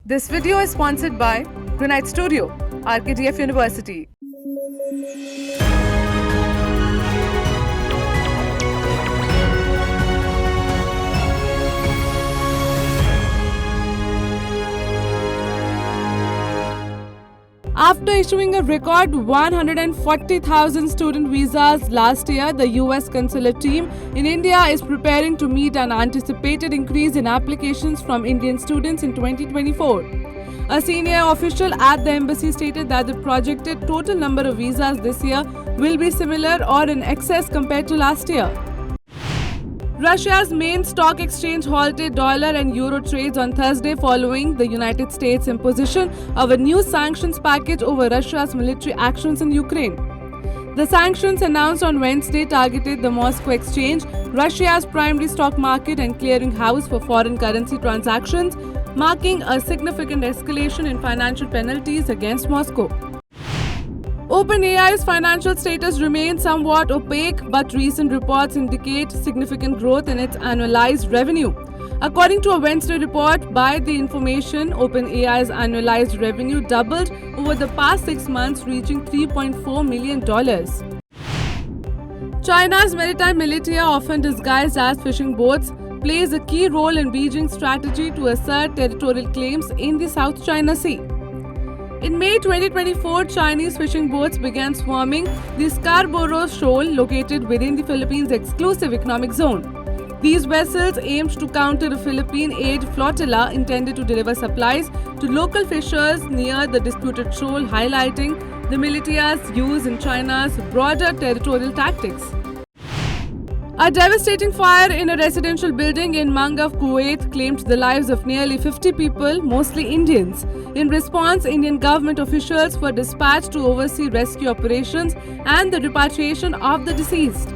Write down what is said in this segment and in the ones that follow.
This video is sponsored by Granite Studio, RKTF University. After issuing a record 140,000 student visas last year, the US consulate team in India is preparing to meet an anticipated increase in applications from Indian students in 2024. A senior official at the embassy stated that the projected total number of visas this year will be similar or in excess compared to last year. Russia's main stock exchange halted dollar and euro trades on Thursday following the United States' imposition of a new sanctions package over Russia's military actions in Ukraine. The sanctions announced on Wednesday targeted the Moscow exchange, Russia's primary stock market and clearing house for foreign currency transactions, marking a significant escalation in financial penalties against Moscow. OpenAI's financial status remains somewhat opaque, but recent reports indicate significant growth in its annualized revenue. According to a Wednesday report by The Information, OpenAI's annualized revenue doubled over the past 6 months, reaching $3.4 million. China's maritime militia, often disguised as fishing boats, plays a key role in Beijing's strategy to assert territorial claims in the South China Sea. In May 2024, Chinese fishing boats began swarming the Scarborough Shoal located within the Philippines' exclusive economic zone. These vessels aimed to counter a Philippine aid flotilla intended to deliver supplies to local fishers near the disputed shoal, highlighting the militia's use in China's broader territorial tactics. A devastating fire in a residential building in Mangaf, Kuwait claimed the lives of nearly 50 people, mostly Indians. In response, Indian government officials were dispatched to oversee rescue operations and the repatriation of the deceased.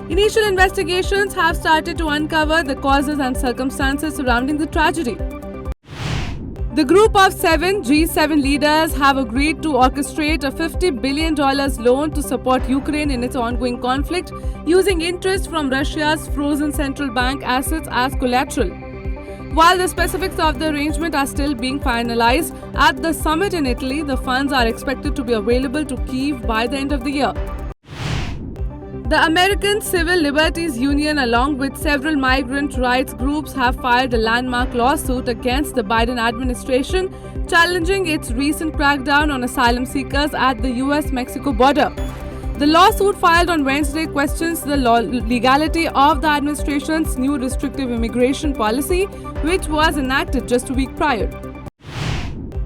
Initial investigations have started to uncover the causes and circumstances surrounding the tragedy. The group of 7 G7 leaders have agreed to orchestrate a $50 billion loan to support Ukraine in its ongoing conflict, using interest from Russia's frozen central bank assets as collateral. While the specifics of the arrangement are still being finalized, at the summit in Italy, the funds are expected to be available to Kyiv by the end of the year. The American Civil Liberties Union, along with several migrant rights groups, have filed a landmark lawsuit against the Biden administration, challenging its recent crackdown on asylum seekers at the US-Mexico border. The lawsuit filed on Wednesday questions the legality of the administration's new restrictive immigration policy, which was enacted just a week prior.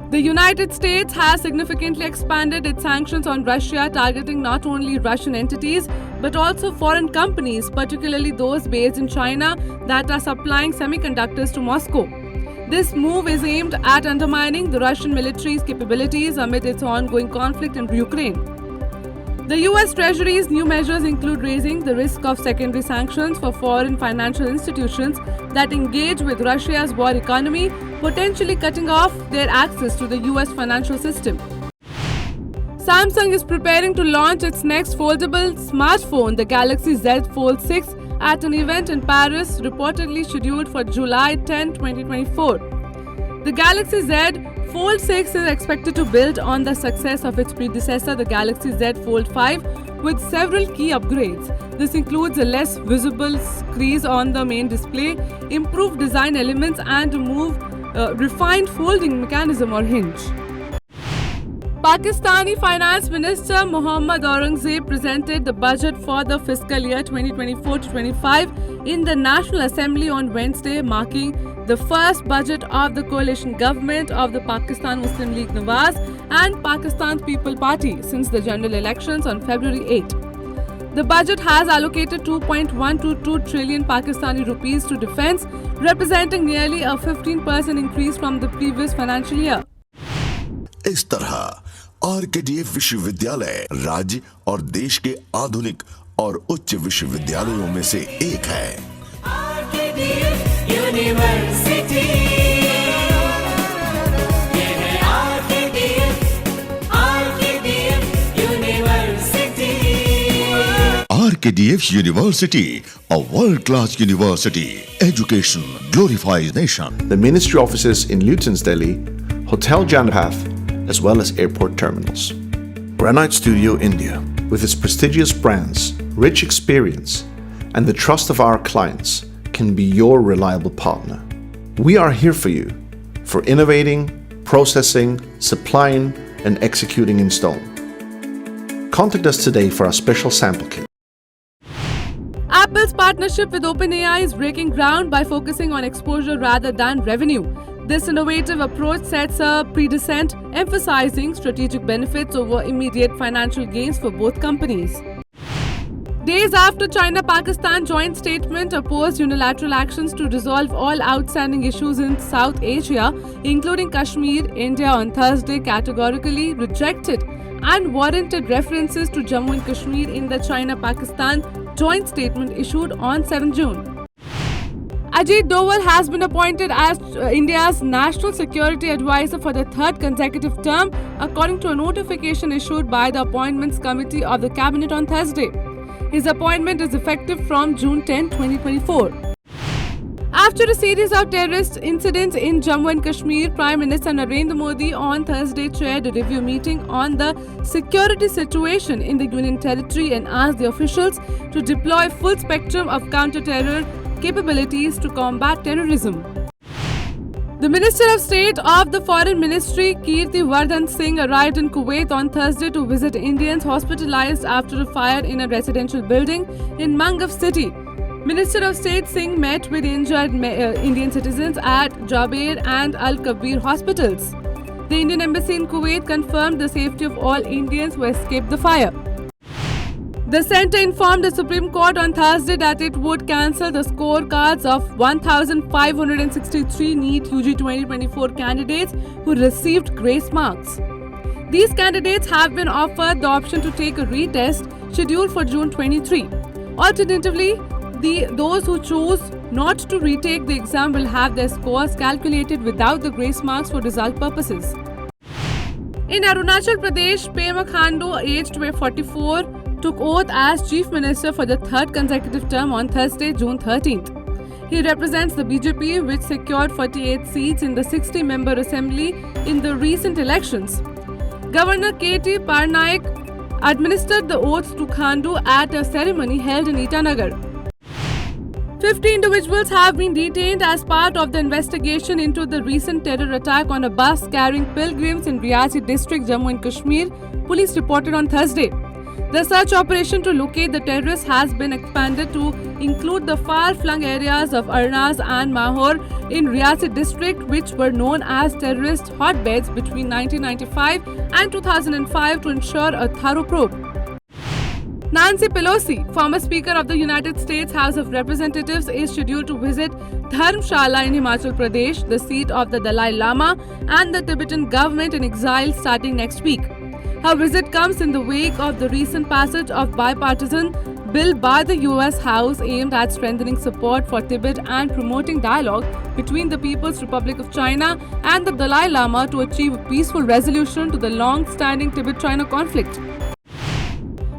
The United States has significantly expanded its sanctions on Russia, targeting not only Russian entities but also foreign companies, particularly those based in China that are supplying semiconductors to Moscow. This move is aimed at undermining the Russian military's capabilities amid its ongoing conflict in Ukraine. The US Treasury's new measures include raising the risk of secondary sanctions for foreign financial institutions that engage with Russia's war economy, potentially cutting off their access to the US financial system. Samsung is preparing to launch its next foldable smartphone, the Galaxy Z Fold 6, at an event in Paris reportedly scheduled for July 10, 2024. The Galaxy Z Fold 6 is expected to build on the success of its predecessor, the Galaxy Z Fold 5, with several key upgrades. This includes a less visible crease on the main display, improved design elements, and a refined folding mechanism or hinge. Pakistani Finance Minister Mohammad Aurangzeb presented the budget for the fiscal year 2024-25 in the National Assembly on Wednesday, marking the first budget of the coalition government of the Pakistan Muslim League Nawaz and Pakistan People Party since the general elections on February 8. The budget has allocated 2.122 trillion Pakistani rupees to defense, representing nearly a 15% increase from the previous financial year. इस तरह RKDF विश्वविद्यालय राज्य और देश के आधुनिक और उच्च विश्वविद्यालयों में से एक है। आरकेडीएफ यूनिवर्सिटी, ये है RKDF university. RKDF university, a world-class university. Education glorifies nation. The ministry offices in Luton's, Delhi Hotel Janapath, as well as airport terminals. Granite Studio India, with its prestigious brands, rich experience, and the trust of our clients, can be your reliable partner. We are here for you, for innovating, processing, supplying, and executing in stone. Contact us today for our special sample kit. Apple's partnership with OpenAI is breaking ground by focusing on exposure rather than revenue. This innovative approach sets a precedent, emphasizing strategic benefits over immediate financial gains for both companies. Days after China-Pakistan joint statement opposed unilateral actions to resolve all outstanding issues in South Asia, including Kashmir, India on Thursday categorically rejected unwarranted references to Jammu and Kashmir in the China-Pakistan joint statement issued on 7 June. Ajit Doval has been appointed as India's National Security Advisor for the third consecutive term, according to a notification issued by the Appointments Committee of the Cabinet on Thursday. His appointment is effective from June 10, 2024. After a series of terrorist incidents in Jammu and Kashmir, Prime Minister Narendra Modi on Thursday chaired a review meeting on the security situation in the Union Territory and asked the officials to deploy full spectrum of counter-terror capabilities to combat terrorism. The Minister of State of the Foreign Ministry, Kirti Vardhan Singh, arrived in Kuwait on Thursday to visit Indians hospitalized after a fire in a residential building in Mangaf city. Minister of State Singh met with injured Indian citizens at Jaber and Al Kabir hospitals. The Indian Embassy in Kuwait confirmed the safety of all Indians who escaped the fire. The centre informed the Supreme Court on Thursday that it would cancel the scorecards of 1,563 NEET UG 2024 candidates who received grace marks. These candidates have been offered the option to take a retest scheduled for June 23. Alternatively, those who choose not to retake the exam will have their scores calculated without the grace marks for result purposes. In Arunachal Pradesh, Pema Khandu, aged 44, took oath as Chief Minister for the third consecutive term on Thursday, June 13th. He represents the BJP, which secured 48 seats in the 60-member assembly in the recent elections. Governor K.T. Parnaik administered the oath to Khandu at a ceremony held in Itanagar. 50 individuals have been detained as part of the investigation into the recent terror attack on a bus carrying pilgrims in Riyasi district, Jammu and Kashmir, police reported on Thursday. The search operation to locate the terrorists has been expanded to include the far-flung areas of Arnaz and Mahor in Riyasi district, which were known as terrorist hotbeds between 1995 and 2005, to ensure a thorough probe. Nancy Pelosi, former Speaker of the United States House of Representatives, is scheduled to visit Dharamshala in Himachal Pradesh, the seat of the Dalai Lama and the Tibetan government in exile, starting next week. Her visit comes in the wake of the recent passage of bipartisan bill by the US House aimed at strengthening support for Tibet and promoting dialogue between the People's Republic of China and the Dalai Lama to achieve a peaceful resolution to the long-standing Tibet-China conflict.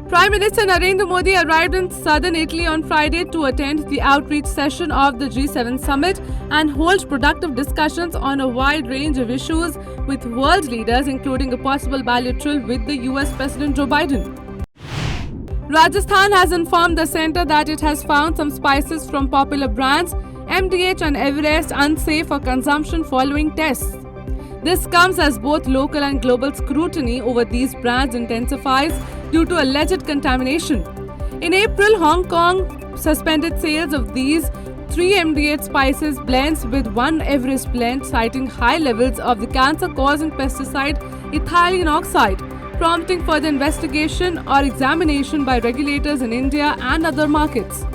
Prime Minister Narendra Modi arrived in southern Italy on Friday to attend the outreach session of the G7 summit and hold productive discussions on a wide range of issues with world leaders, including a possible bilateral with the US President Joe Biden. Rajasthan has informed the centre that it has found some spices from popular brands MDH and Everest unsafe for consumption following tests. This comes as both local and global scrutiny over these brands intensifies due to alleged contamination. In April, Hong Kong suspended sales of these 3 MDH spices blends with 1 Everest blend, citing high levels of the cancer-causing pesticide ethylene oxide, prompting further investigation or examination by regulators in India and other markets.